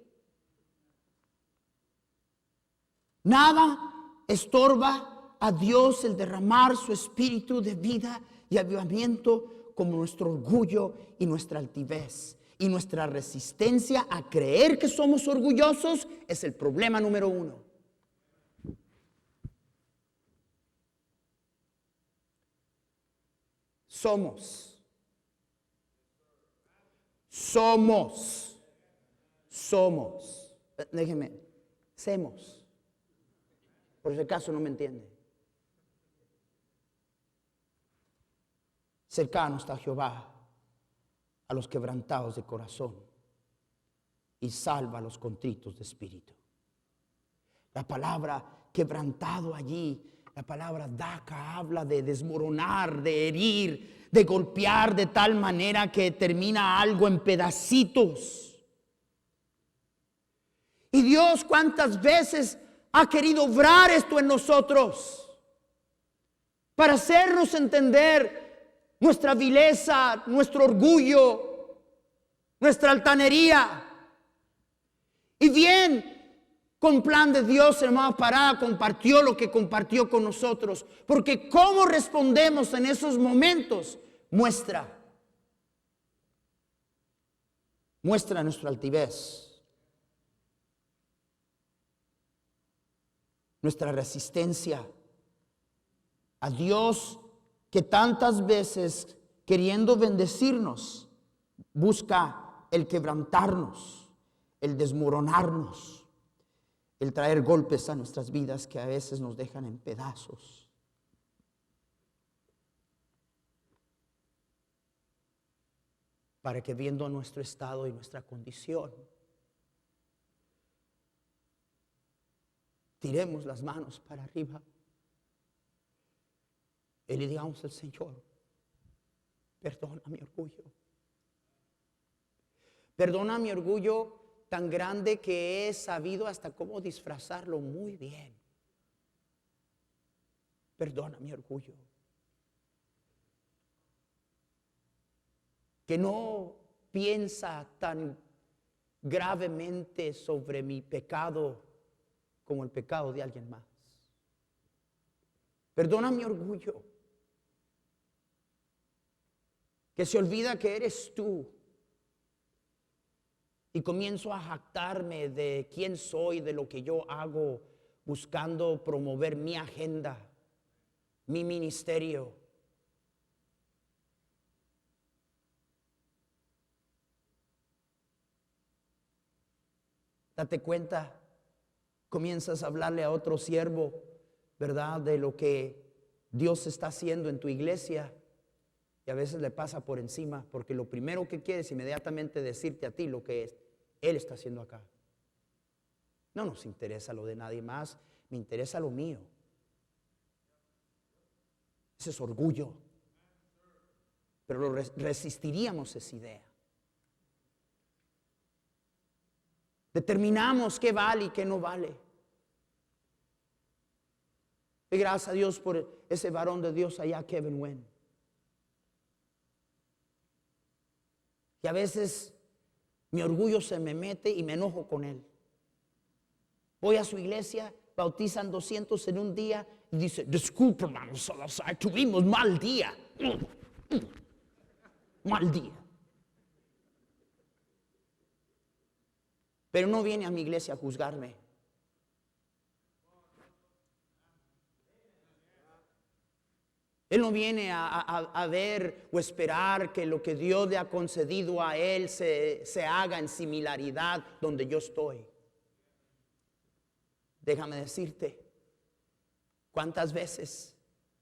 Nada estorba a Dios el derramar su espíritu de vida y avivamiento como nuestro orgullo y nuestra altivez. Y nuestra resistencia a creer que somos orgullosos es el problema número 1. Somos. Déjeme, semos. Por si acaso no me entiende. Cercano está Jehová a los quebrantados de corazón y salva a los contritos de espíritu. La palabra quebrantado allí, la palabra daca, habla de desmoronar, de herir, de golpear de tal manera que termina algo en pedacitos. Y Dios, ¿cuántas veces ha querido obrar esto en nosotros? Para hacernos entender nuestra vileza, nuestro orgullo, nuestra altanería. Y bien, con plan de Dios, hermano Parada compartió lo que compartió con nosotros. Porque cómo respondemos en esos momentos muestra nuestra altivez, nuestra resistencia a Dios, que tantas veces, queriendo bendecirnos, busca el quebrantarnos, el desmoronarnos, el traer golpes a nuestras vidas que a veces nos dejan en pedazos. Para que, viendo nuestro estado y nuestra condición, tiremos las manos para arriba y le digamos al Señor: perdona mi orgullo. Perdona mi orgullo tan grande que he sabido hasta cómo disfrazarlo muy bien. Perdona mi orgullo. Que no piensa tan gravemente sobre mi pecado como el pecado de alguien más. Perdona mi orgullo, que se olvida que eres tú, y comienzo a jactarme de quién soy, de lo que yo hago, buscando promover mi agenda, mi ministerio. Date cuenta, comienzas a hablarle a otro siervo, ¿verdad?, de lo que Dios está haciendo en tu iglesia, y a veces le pasa por encima, porque lo primero que quiere es inmediatamente decirte a ti lo que Él está haciendo acá. No nos interesa lo de nadie más, me interesa lo mío. Ese es orgullo. Pero resistiríamos esa idea. Determinamos qué vale y qué no vale. Y gracias a Dios por ese varón de Dios allá, Kevin Wen. Y a veces mi orgullo se me mete y me enojo con él. Voy a su iglesia, bautizan 200 en un día y dice: disculpe, hermano Salazar, tuvimos mal día. Mal día. Pero no viene a mi iglesia a juzgarme. Él no viene a ver o esperar que lo que Dios le ha concedido a él se haga en similaridad donde yo estoy. Déjame decirte, cuántas veces,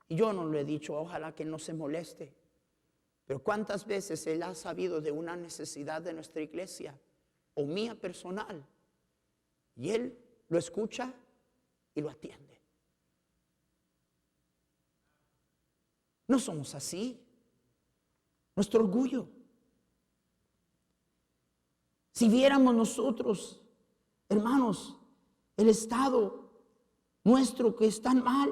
y yo no lo he dicho, ojalá que no se moleste, pero cuántas veces él ha sabido de una necesidad de nuestra iglesia o mía personal, y él lo escucha y lo atiende. No somos así. Nuestro orgullo. Si viéramos nosotros, hermanos, el estado nuestro que es tan mal,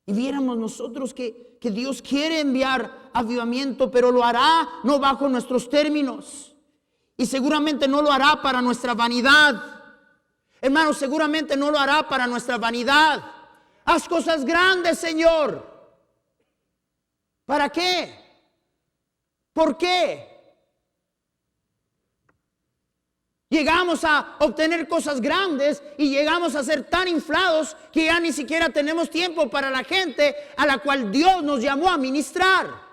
y viéramos nosotros que Dios quiere enviar avivamiento, pero lo hará no bajo nuestros términos, y seguramente no lo hará para nuestra vanidad. Hermanos, seguramente no lo hará para nuestra vanidad. Haz cosas grandes, Señor. ¿Para qué? ¿Por qué? Llegamos a obtener cosas grandes y llegamos a ser tan inflados que ya ni siquiera tenemos tiempo para la gente a la cual Dios nos llamó a ministrar.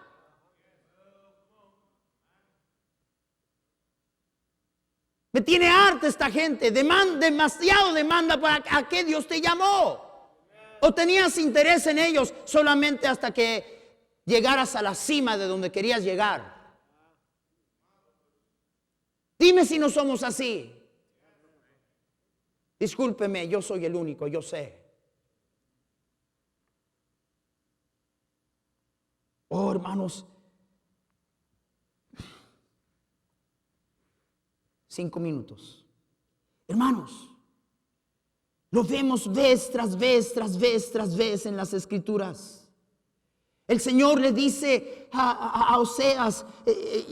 Me tiene harta esta gente, demasiado demanda para a qué Dios te llamó. ¿O tenías interés en ellos solamente hasta que llegaras a la cima de donde querías llegar? Dime si no somos así. Discúlpeme, yo soy el único, yo sé. Oh, hermanos, 5 minutos. Hermanos, lo vemos vez tras vez, tras vez, tras vez en las Escrituras. El Señor le dice a Oseas,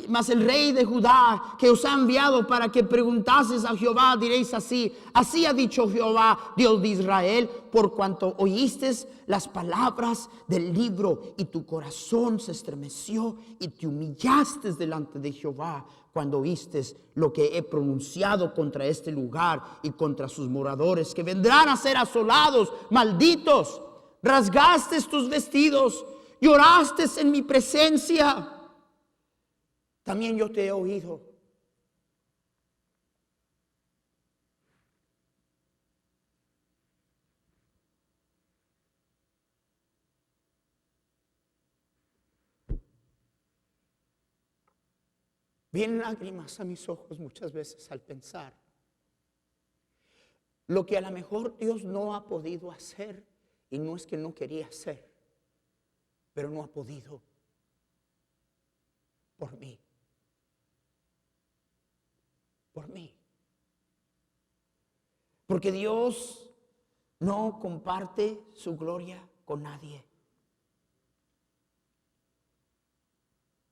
mas el rey de Judá que os ha enviado para que preguntases a Jehová, diréis así: así ha dicho Jehová, Dios de Israel, por cuanto oístes las palabras del libro y tu corazón se estremeció y te humillaste delante de Jehová cuando oístes lo que he pronunciado contra este lugar y contra sus moradores, que vendrán a ser asolados, malditos. Rasgaste tus vestidos, lloraste en mi presencia. También yo te he oído. Vienen lágrimas a mis ojos muchas veces al pensar lo que a lo mejor Dios no ha podido hacer, y no es que no quería hacer, pero no ha podido por mí. Por mí. Porque Dios no comparte su gloria con nadie.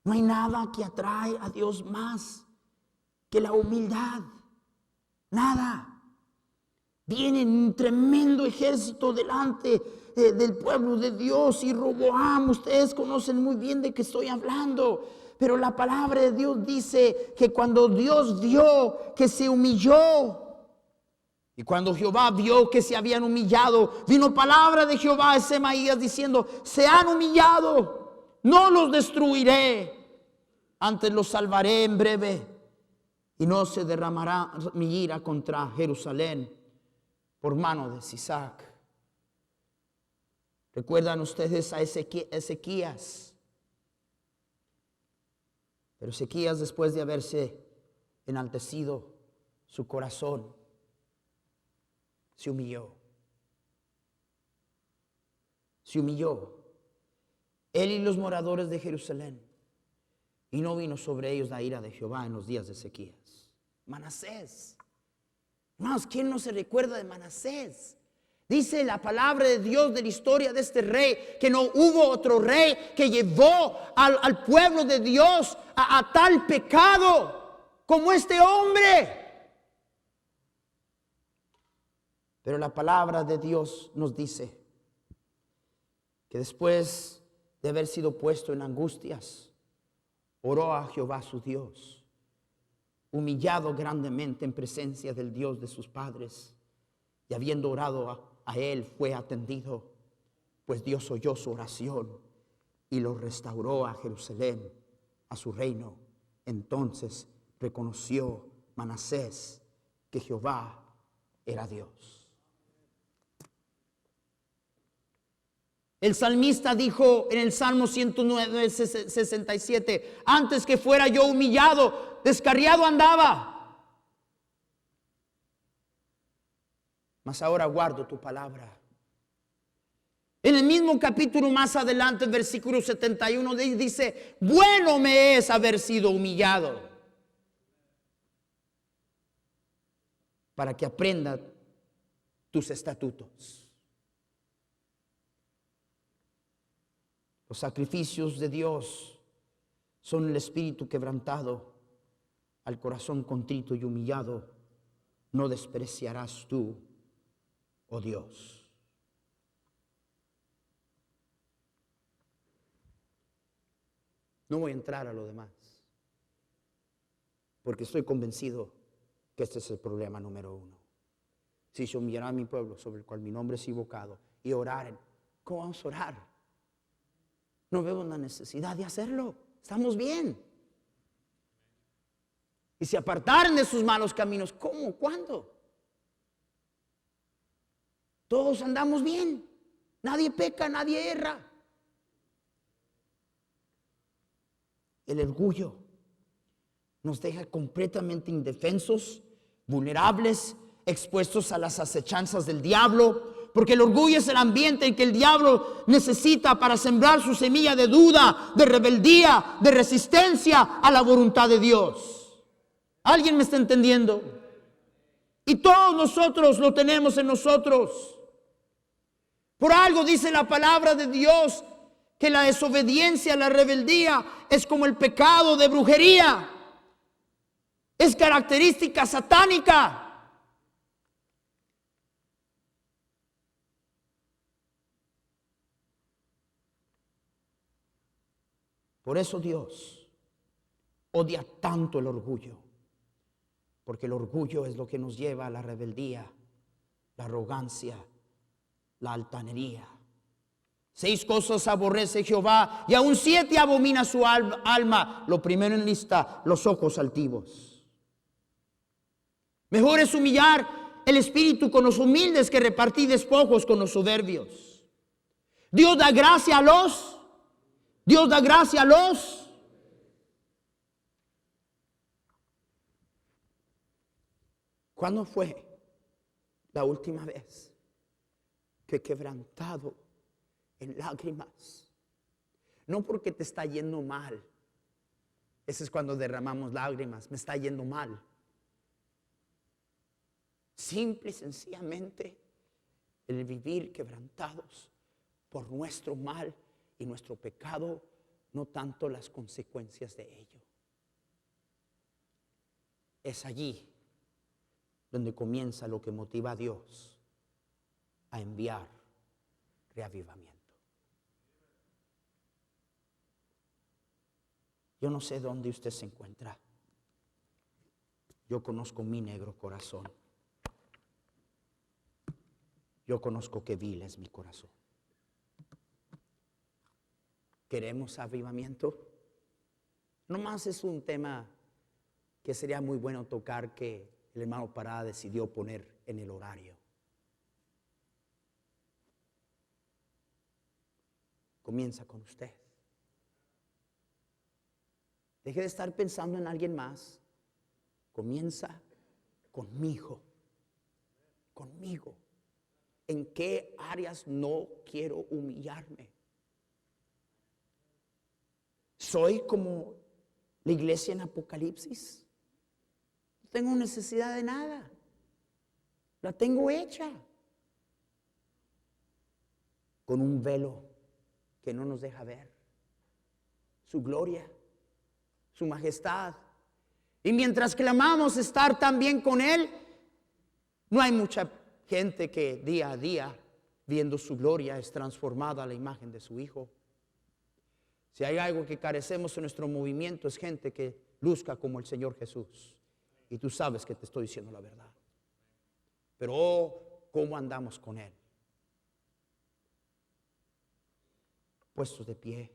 No hay nada que atrae a Dios más que la humildad. Nada. Viene un tremendo ejército delante del pueblo de Dios y Roboam. Ustedes conocen muy bien de qué estoy hablando. Pero la palabra de Dios dice que cuando Dios vio que se humilló, y cuando Jehová vio que se habían humillado, vino palabra de Jehová a Semaías diciendo: se han humillado, no los destruiré, antes los salvaré en breve, y no se derramará mi ira contra Jerusalén por mano de Sisac. ¿Recuerdan ustedes a Ezequías? Pero Ezequías, después de haberse enaltecido su corazón, se humilló. Se humilló. Él y los moradores de Jerusalén. Y no vino sobre ellos la ira de Jehová en los días de Ezequías. Manasés. Hermanos, ¿quién no se recuerda de Manasés? Dice la palabra de Dios de la historia de este rey que no hubo otro rey que llevó al pueblo de Dios a tal pecado como este hombre. Pero la palabra de Dios nos dice que después de haber sido puesto en angustias, oró a Jehová su Dios, humillado grandemente en presencia del Dios de sus padres, y habiendo orado a él fue atendido, pues Dios oyó su oración y lo restauró a Jerusalén, a su reino. Entonces reconoció Manasés que Jehová era Dios. El salmista dijo en el Salmo 109, 67, antes que fuera yo humillado, descarriado andaba, mas ahora guardo tu palabra. En el mismo capítulo más adelante, versículo 71, dice: bueno me es haber sido humillado, para que aprenda tus estatutos. Los sacrificios de Dios son el espíritu quebrantado, al corazón contrito y humillado no despreciarás tú, oh Dios. No voy a entrar a lo demás, porque estoy convencido que este es el problema número 1. Si se humillará mi pueblo sobre el cual mi nombre es invocado y oraren, ¿cómo vamos a orar? No vemos la necesidad de hacerlo. Estamos bien. Y se apartaren de sus malos caminos. ¿Cómo? ¿Cuándo? Todos andamos bien. Nadie peca, nadie erra. El orgullo nos deja completamente indefensos, vulnerables, expuestos a las acechanzas del diablo, porque el orgullo es el ambiente en que el diablo necesita para sembrar su semilla de duda, de rebeldía, de resistencia a la voluntad de Dios. ¿Alguien me está entendiendo? Y todos nosotros lo tenemos en nosotros. Por algo dice la palabra de Dios que la desobediencia, la rebeldía es como el pecado de brujería. Es característica satánica. Por eso Dios odia tanto el orgullo, porque el orgullo es lo que nos lleva a la rebeldía, la arrogancia, la altanería. 6 cosas aborrece Jehová y aún 7 abomina su alma. Lo primero en lista, los ojos altivos. Mejor es humillar el espíritu con los humildes que repartir despojos con los soberbios. Dios da gracia a los. ¿Cuándo fue la última vez que quebrantado en lágrimas? No porque te está yendo mal. Ese es cuando derramamos lágrimas. Me está yendo mal. Simple y sencillamente el vivir quebrantados por nuestro mal y nuestro pecado, no tanto las consecuencias de ello. Es allí donde comienza lo que motiva a Dios a enviar reavivamiento. Yo no sé dónde usted se encuentra. Yo conozco mi negro corazón. Yo conozco que vil es mi corazón. ¿Queremos avivamiento? Nomás es un tema que sería muy bueno tocar, que el hermano Parada decidió poner en el horario. Comienza con usted. Deje de estar pensando en alguien más. Comienza conmigo. Conmigo. ¿En qué áreas no quiero humillarme? Soy como la iglesia en Apocalipsis. No tengo necesidad de nada. La tengo hecha. Con un velo que no nos deja ver su gloria, su majestad. Y mientras clamamos estar también con Él, no hay mucha gente que día a día, viendo su gloria, es transformada a la imagen de su Hijo. Si hay algo que carecemos en nuestro movimiento, es gente que luzca como el Señor Jesús. Y tú sabes que te estoy diciendo la verdad. Pero ¿cómo andamos con Él? Puestos de pie.